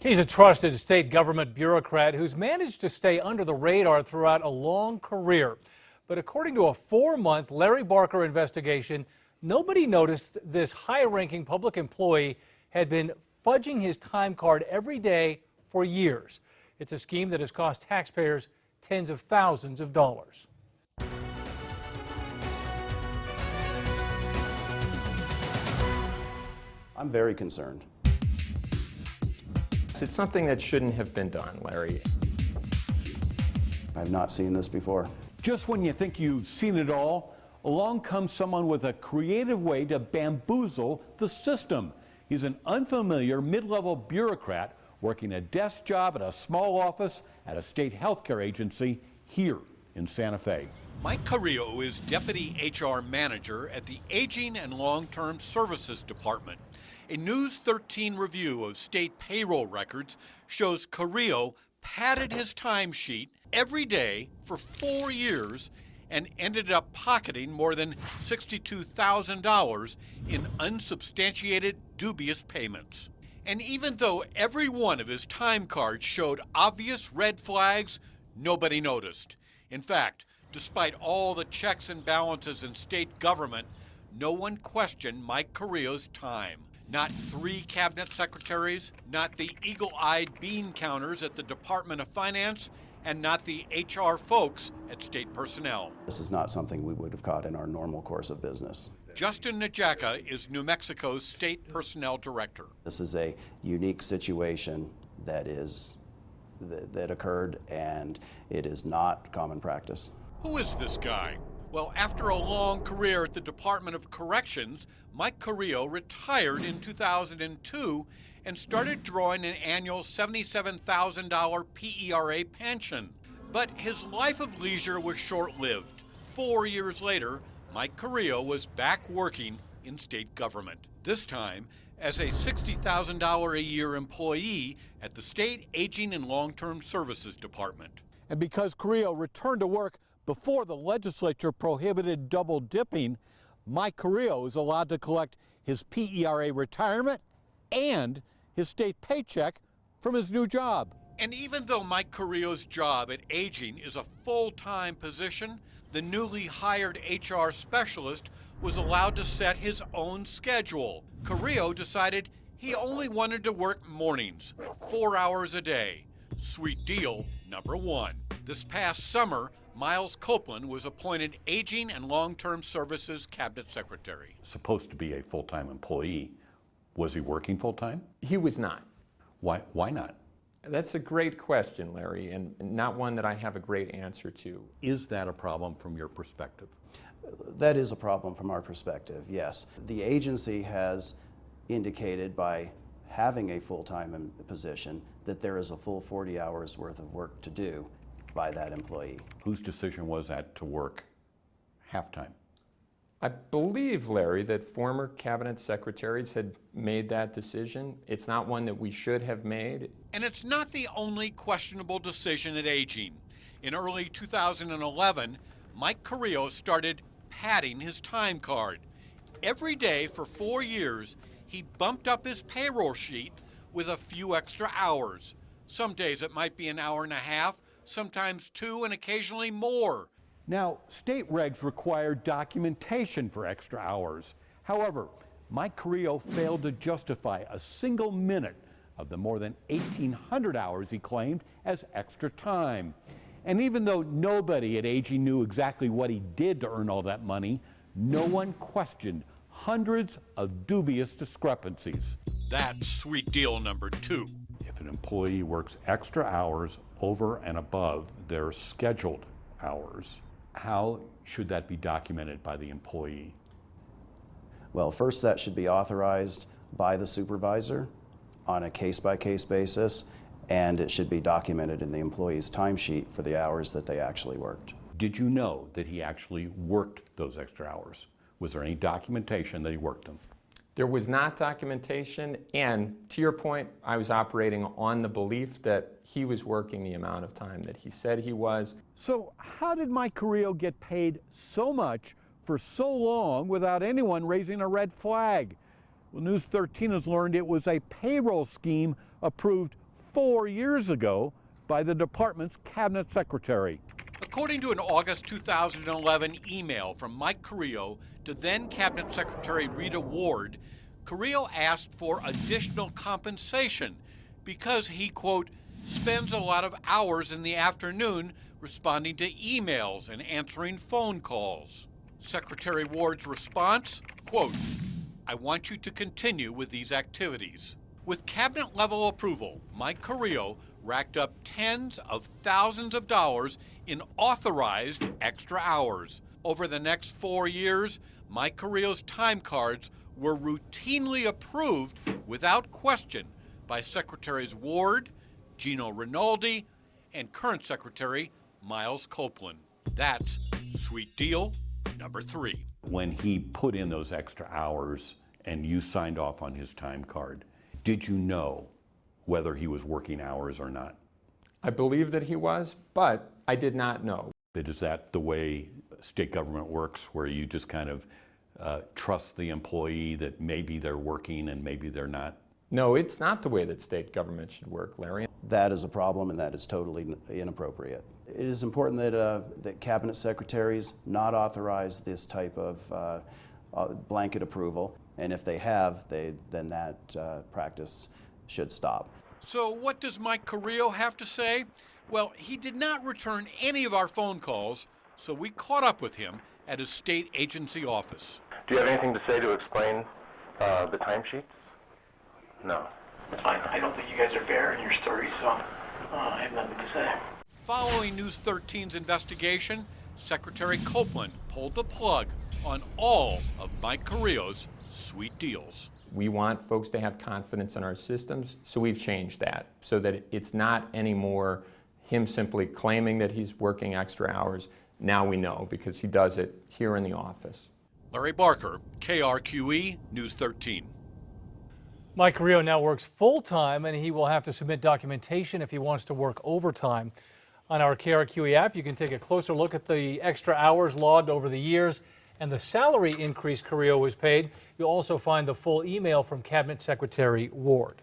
He's a trusted state government bureaucrat who's managed to stay under the radar throughout a long career. But according to a 4-month Larry Barker investigation, nobody noticed this high-ranking public employee had been fudging his time card every day for years. It's a scheme that has cost taxpayers tens of thousands of dollars. I'm very concerned. It's something that shouldn't have been done, Larry. I've not seen this before. Just when you think you've seen it all, along comes someone with a creative way to bamboozle the system. He's an unfamiliar mid-level bureaucrat working a desk job at a small office at a state healthcare agency here in Santa Fe. Mike Carrillo is Deputy HR Manager at the Aging and Long-Term Services Department. A News 13 review of state payroll records shows Carrillo padded his timesheet every day for 4 years and ended up pocketing more than $62,000 in unsubstantiated, dubious payments. And even though every one of his time cards showed obvious red flags, nobody noticed. In fact, despite all the checks and balances in state government, no one questioned Mike Carrillo's time. Not 3 cabinet secretaries, not the eagle-eyed bean counters at the Department of Finance, and not the HR folks at state personnel. This is not something we would have caught in our normal course of business. Justin Najaka is New Mexico's state personnel director. This is a unique situation that occurred, and it is not common practice. Who is this guy? Well, after a long career at the Department of Corrections, Mike Carrillo retired in 2002 and started drawing an annual $77,000 PERA pension. But his life of leisure was short-lived. 4 years later, Mike Carrillo was back working in state government, this time as a $60,000 a year employee at the State Aging and Long-Term Services Department. And because Carrillo returned to work before the legislature prohibited double dipping, Mike Carrillo is allowed to collect his PERA retirement and his state paycheck from his new job. And even though Mike Carrillo's job at Aging is a full-time position, the newly hired HR specialist was allowed to set his own schedule. Carrillo decided he only wanted to work mornings, 4 hours a day. Sweet deal number 1. This past summer, Miles Copeland was appointed Aging and Long-Term Services Cabinet Secretary. Supposed to be a full-time employee. Was he working full-time? He was not. Why not? That's a great question, Larry, and not one that I have a great answer to. Is that a problem from your perspective? That is a problem from our perspective, yes. The agency has indicated by having a full-time position that there is a full 40 hours worth of work to do by that employee. Whose decision was that to work half-time? I believe, Larry, that former cabinet secretaries had made that decision. It's not one that we should have made. And it's not the only questionable decision at Aging. In early 2011, Mike Carrillo started padding his time card. Every day for 4 years, he bumped up his payroll sheet with a few extra hours. Some days it might be an hour and a half, sometimes 2, and occasionally more. Now, state regs require documentation for extra hours. However, Mike Carrillo failed to justify a single minute of the more than 1,800 hours he claimed as extra time. And even though nobody at Aging knew exactly what he did to earn all that money, no one questioned hundreds of dubious discrepancies. That's sweet deal number 2. If an employee works extra hours over and above their scheduled hours, how should that be documented by the employee? Well, first that should be authorized by the supervisor on a case-by-case basis, and it should be documented in the employee's timesheet for the hours that they actually worked. Did you know that he actually worked those extra hours? Was there any documentation that he worked them? There was not documentation, and to your point, I was operating on the belief that he was working the amount of time that he said he was. So how did Mike Carrillo get paid so much for so long without anyone raising a red flag? Well, News 13 has learned it was a payroll scheme approved 4 years ago by the department's cabinet secretary. According to an August 2011 email from Mike Carrillo to then Cabinet Secretary Rita Ward, Carrillo asked for additional compensation because he, quote, spends a lot of hours in the afternoon responding to emails and answering phone calls. Secretary Ward's response, quote, I want you to continue with these activities. With cabinet level approval, Mike Carrillo racked up tens of thousands of dollars in authorized extra hours. Over the next 4 years, Mike Carrillo's time cards were routinely approved without question by Secretaries Ward, Gino Rinaldi, and current Secretary Miles Copeland. That's sweet deal number 3. When he put in those extra hours and you signed off on his time card, did you know whether he was working hours or not? I believe that he was, but I did not know. But is that the way state government works, where you just kind of trust the employee that maybe they're working and maybe they're not? No, it's not the way that state government should work, Larry. That is a problem, and that is totally inappropriate. It is important that cabinet secretaries not authorize this type of blanket approval, and if they have, then that practice should stop. So what does Mike Carrillo have to say? Well, he did not return any of our phone calls, so we caught up with him at his state agency office. Do you have anything to say to explain the timesheets? No. I don't think you guys are fair in your story, so I have nothing to say. Following News 13's investigation, Secretary Copeland pulled the plug on all of Mike Carrillo's sweet deals. We want folks to have confidence in our systems, so we've changed that so that it's not anymore him simply claiming that he's working extra hours. Now we know because he does it here in the office. Larry Barker, KRQE, News 13. Mike Carrillo now works full-time, and he will have to submit documentation if he wants to work overtime. On our KRQE app, you can take a closer look at the extra hours logged over the years and the salary increase Carrillo was paid. You'll also find the full email from Cabinet Secretary Ward.